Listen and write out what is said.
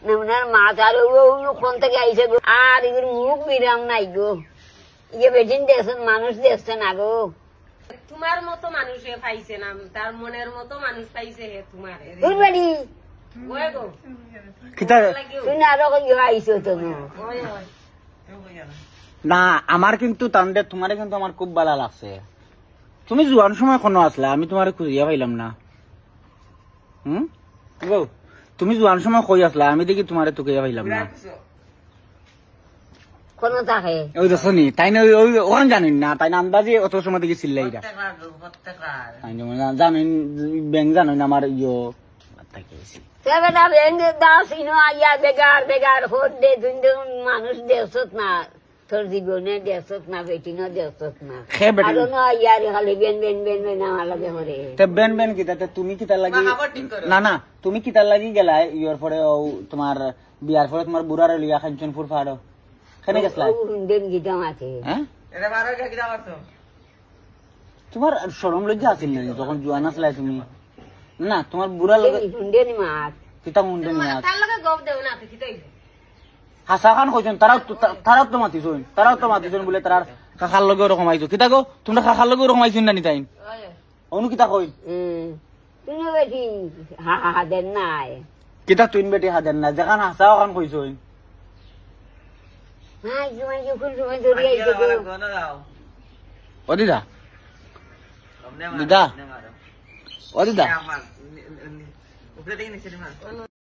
ওনার মাথার কোন থেকে আইসে গো, আর এগুলো মুখ বিরাম নাই গো, ইয়ে বেটিন দেখছেন মানুষ দেখছে না গো। তোমার মতো মানুষ পাইছে না, তার মনের মতো মানুষ পাইছে হে তোমার বাড়ি ওই গো তুই না আরো আইসো তো না। আমার কিন্তু তান্ডে তোমারে কিন্তু আমার খুব ভালো লাগছে। তুমি জোয়ান সময় কোনো আসলে আমি তোমারে খুঁজিয়া পাইলাম না। গো তুমি জোয়ান সময় কই আসলা, আমি দেখি তোমারে তুকিয়া পাইলাম না। কোন থাকে ওই দেখো নি তাই না, ওই ওখান জানেন না, তাই না আন্দাজে অত সময় দেখি চিল্লাইরা জানেন ব্যাংক জানো না আমার ইয়ে বেটা ব্যাংক দাস ইনো আইয়া বেগার বেগার ভোট দে, তুই মানুষ দেখছত না, তোর জীবনে দেখছত না, বেটিনও দেখছত না, আরো না আইয়ার খালি বেন বেন বেন বেন আমার লাগে হরে বেন বেন কিতা তুমি কিতার লাগি না না তুমি কিতার লাগি গেলা ইয়র পরে তোমার বিয়ার পরে তোমার বুড়ারে লিয়া খাইছনপুর ফাড়ো কেনে গেছলা দেন গিটা মাঠে। হ্যাঁ তোমার শরম লজ্জা আছিল না যখন জোয়ান আসলা তুমি? না তোমার বুড়া লগে হুন্ডেনি মাছ কিতা মুন্ডে নিয়া তার লগে গপ দেও না তুই কিতাই হাসা খান কইছেন, তারাও তো মাতিছুন বলে তার কাকার লগে ওরকম আইছো। কিতা গো তোমরা কাকার লগে ওরকম আইছুন না নিতাইন অনু কিতা কই তুমি বেটি হাদের নাই কিতা তুইন বেটি হাজার না যেখান হাসাও খান কইছুন ও দিদা দিদা ও দিদা